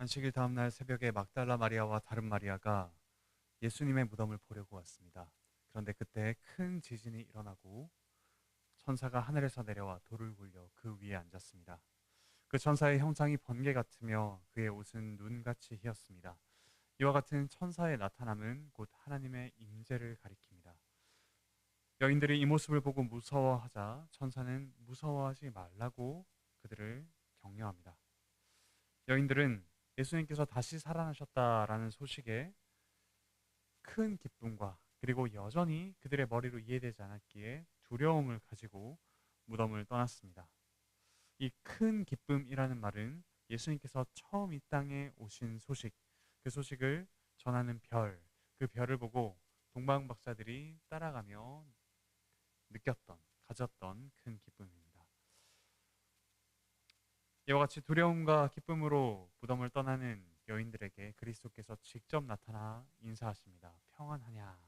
안식일 다음날 새벽에 막달라 마리아와 다른 마리아가 예수님의 무덤을 보려고 왔습니다. 그런데 그때 큰 지진이 일어나고 천사가 하늘에서 내려와 돌을 굴려 그 위에 앉았습니다. 그 천사의 형상이 번개 같으며 그의 옷은 눈같이 희었습니다. 이와 같은 천사의 나타남은 곧 하나님의 임재를 가리킵니다. 여인들이 이 모습을 보고 무서워하자 천사는 무서워하지 말라고 그들을 격려합니다. 여인들은 예수님께서 다시 살아나셨다라는 소식에 큰 기쁨과 그리고 여전히 그들의 머리로 이해되지 않았기에 두려움을 가지고 무덤을 떠났습니다. 이 큰 기쁨이라는 말은 예수님께서 처음 이 땅에 오신 소식, 그 소식을 전하는 별, 그 별을 보고 동방박사들이 따라가며 가졌던 큰 기쁨입니다. 이와 같이 두려움과 기쁨으로 무덤을 떠나는 여인들에게 그리스도께서 직접 나타나 인사하십니다. 평안하냐?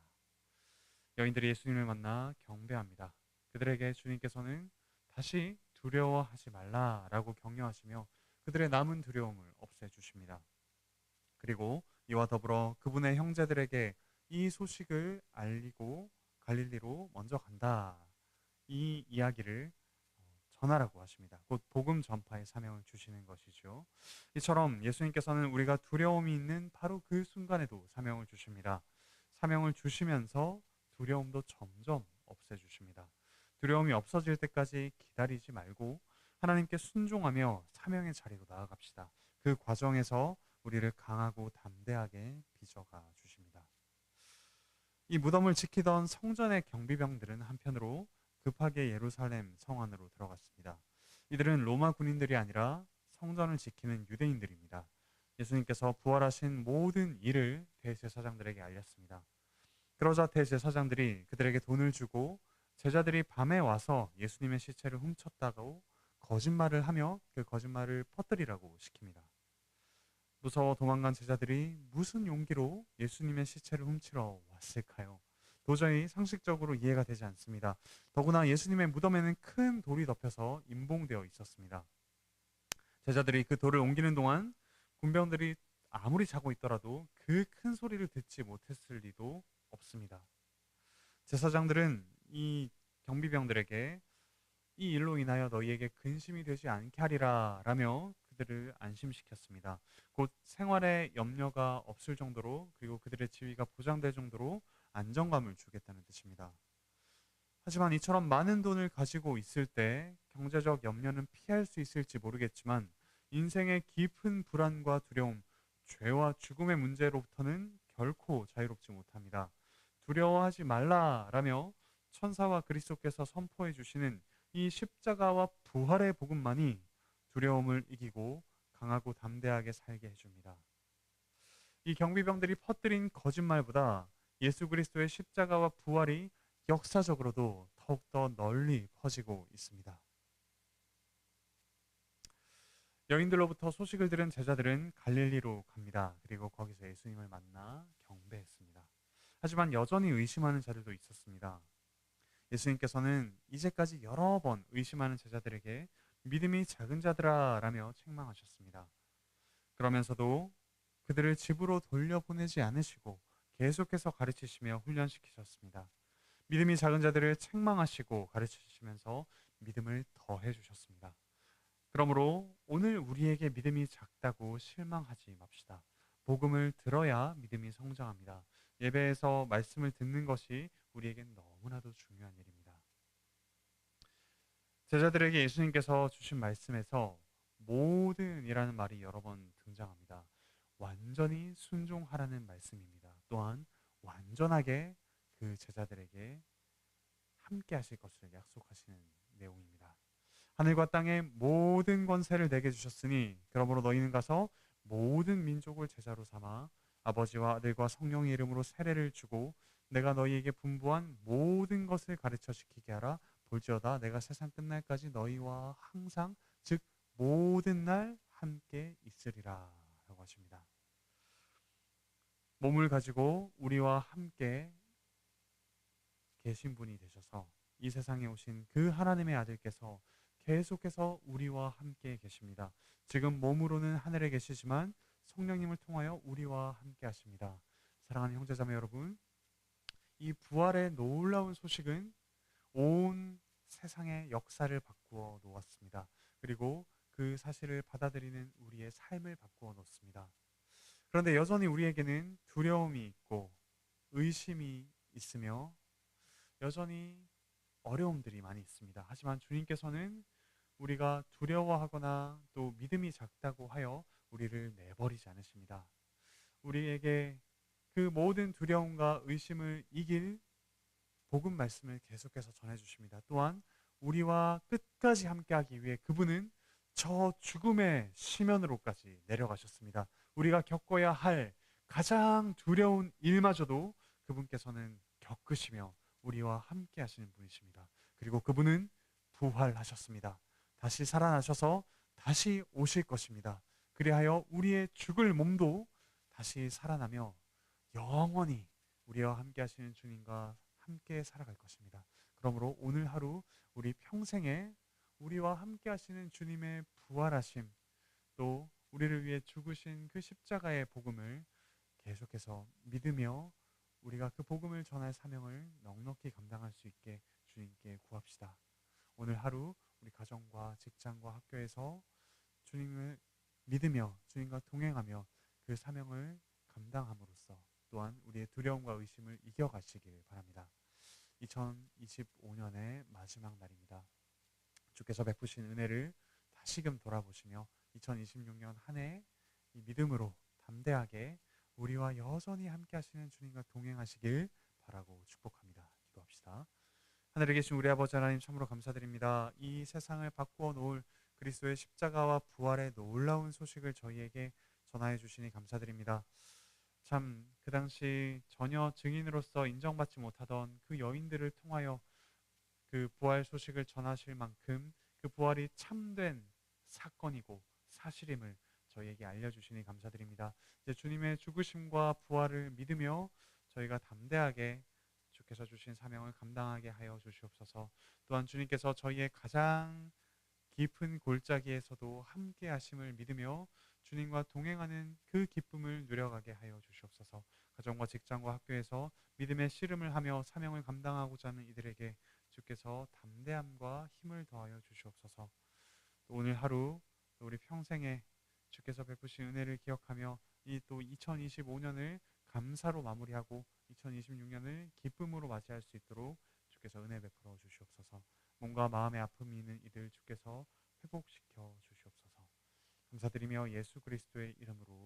여인들이 예수님을 만나 경배합니다. 그들에게 주님께서는 다시 두려워하지 말라라고 격려하시며 그들의 남은 두려움을 없애주십니다. 그리고 이와 더불어 그분의 형제들에게 이 소식을 알리고 갈릴리로 먼저 간다. 이 이야기를 전하라고 하십니다. 곧 복음 전파의 사명을 주시는 것이죠. 이처럼 예수님께서는 우리가 두려움이 있는 바로 그 순간에도 사명을 주십니다. 사명을 주시면서 두려움도 점점 없애주십니다. 두려움이 없어질 때까지 기다리지 말고 하나님께 순종하며 사명의 자리로 나아갑시다. 그 과정에서 우리를 강하고 담대하게 빚어가 주십니다. 이 무덤을 지키던 성전의 경비병들은 한편으로 급하게 예루살렘 성 안으로 들어갔습니다. 이들은 로마 군인들이 아니라 성전을 지키는 유대인들입니다. 예수님께서 부활하신 모든 일을 대제사장들에게 알렸습니다. 그러자 대제사장들이 그들에게 돈을 주고 제자들이 밤에 와서 예수님의 시체를 훔쳤다고 거짓말을 하며 그 거짓말을 퍼뜨리라고 시킵니다. 무서워 도망간 제자들이 무슨 용기로 예수님의 시체를 훔치러 왔을까요? 도저히 상식적으로 이해가 되지 않습니다. 더구나 예수님의 무덤에는 큰 돌이 덮여서 임봉되어 있었습니다. 제자들이 그 돌을 옮기는 동안 군병들이 아무리 자고 있더라도 그 큰 소리를 듣지 못했을 리도 없습니다. 제사장들은 이 경비병들에게 이 일로 인하여 너희에게 근심이 되지 않게 하리라 라며 그들을 안심시켰습니다. 곧 생활에 염려가 없을 정도로 그리고 그들의 지위가 보장될 정도로 안정감을 주겠다는 뜻입니다. 하지만 이처럼 많은 돈을 가지고 있을 때 경제적 염려는 피할 수 있을지 모르겠지만 인생의 깊은 불안과 두려움, 죄와 죽음의 문제로부터는 결코 자유롭지 못합니다. 두려워하지 말라라며 천사와 그리스도께서 선포해 주시는 이 십자가와 부활의 복음만이 두려움을 이기고 강하고 담대하게 살게 해줍니다. 이 경비병들이 퍼뜨린 거짓말보다 예수 그리스도의 십자가와 부활이 역사적으로도 더욱더 널리 퍼지고 있습니다. 여인들로부터 소식을 들은 제자들은 갈릴리로 갑니다. 그리고 거기서 예수님을 만나 경배했습니다. 하지만 여전히 의심하는 자들도 있었습니다. 예수님께서는 이제까지 여러 번 의심하는 제자들에게 믿음이 작은 자들아 라며 책망하셨습니다. 그러면서도 그들을 집으로 돌려보내지 않으시고 계속해서 가르치시며 훈련시키셨습니다. 믿음이 작은 자들을 책망하시고 가르치시면서 믿음을 더해 주셨습니다. 그러므로 오늘 우리에게 믿음이 작다고 실망하지 맙시다. 복음을 들어야 믿음이 성장합니다. 예배에서 말씀을 듣는 것이 우리에겐 너무나도 중요한 일입니다. 제자들에게 예수님께서 주신 말씀에서 모든이라는 말이 여러 번 등장합니다. 완전히 순종하라는 말씀입니다. 또한 완전하게 그 제자들에게 함께 하실 것을 약속하시는 내용입니다. 하늘과 땅의 모든 권세를 내게 주셨으니 그러므로 너희는 가서 모든 민족을 제자로 삼아 아버지와 아들과 성령의 이름으로 세례를 주고 내가 너희에게 분부한 모든 것을 가르쳐 지키게 하라. 볼지어다 내가 세상 끝날까지 너희와 항상 즉 모든 날 함께 있으리라 라고 하십니다. 몸을 가지고 우리와 함께 계신 분이 되셔서 이 세상에 오신 그 하나님의 아들께서 계속해서 우리와 함께 계십니다. 지금 몸으로는 하늘에 계시지만 성령님을 통하여 우리와 함께 하십니다. 사랑하는 형제자매 여러분, 이 부활의 놀라운 소식은 온 세상의 역사를 바꾸어 놓았습니다. 그리고 그 사실을 받아들이는 우리의 삶을 바꾸어 놓습니다. 그런데 여전히 우리에게는 두려움이 있고 의심이 있으며 여전히 어려움들이 많이 있습니다. 하지만 주님께서는 우리가 두려워하거나 또 믿음이 작다고 하여 우리를 내버리지 않으십니다. 우리에게 그 모든 두려움과 의심을 이길 복음 말씀을 계속해서 전해주십니다. 또한 우리와 끝까지 함께하기 위해 그분은 저 죽음의 시면으로까지 내려가셨습니다. 우리가 겪어야 할 가장 두려운 일마저도 그분께서는 겪으시며 우리와 함께 하시는 분이십니다. 그리고 그분은 부활하셨습니다. 다시 살아나셔서 다시 오실 것입니다. 그리하여 우리의 죽을 몸도 다시 살아나며 영원히 우리와 함께 하시는 주님과 함께 살아갈 것입니다. 그러므로 오늘 하루 우리 평생에 우리와 함께 하시는 주님의 부활하심, 또 우리를 위해 죽으신 그 십자가의 복음을 계속해서 믿으며 우리가 그 복음을 전할 사명을 넉넉히 감당할 수 있게 주님께 구합시다. 오늘 하루 우리 가정과 직장과 학교에서 주님을 믿으며 주님과 동행하며 그 사명을 감당함으로써 또한 우리의 두려움과 의심을 이겨가시길 바랍니다. 2025년의 마지막 날입니다. 주께서 베푸신 은혜를 다시금 돌아보시며 2026년 한 해 이 믿음으로 담대하게 우리와 여전히 함께 하시는 주님과 동행하시길 바라고 축복합니다. 기도합시다. 하늘에 계신 우리 아버지 하나님 참으로 감사드립니다. 이 세상을 바꾸어 놓을 그리스도의 십자가와 부활의 놀라운 소식을 저희에게 전하여 주시니 감사드립니다. 참 그 당시 전혀 증인으로서 인정받지 못하던 그 여인들을 통하여 그 부활 소식을 전하실 만큼 그 부활이 참된 사건이고 사실임을 저희에게 알려주시니 감사드립니다. 이제 주님의 죽으심과 부활을 믿으며 저희가 담대하게 주께서 주신 사명을 감당하게 하여 주시옵소서. 또한 주님께서 저희의 가장 깊은 골짜기에서도 함께 하심을 믿으며 주님과 동행하는 그 기쁨을 누려가게 하여 주시옵소서. 가정과 직장과 학교에서 믿음의 씨름을 하며 사명을 감당하고자 하는 이들에게 주께서 담대함과 힘을 더하여 주시옵소서. 오늘 하루 우리 평생에 주께서 베푸신 은혜를 기억하며 이 또 2025년을 감사로 마무리하고 2026년을 기쁨으로 맞이할 수 있도록 주께서 은혜 베풀어 주시옵소서. 몸과 마음의 아픔이 있는 이들 주께서 회복시켜 주시옵소서. 감사드리며 예수 그리스도의 이름으로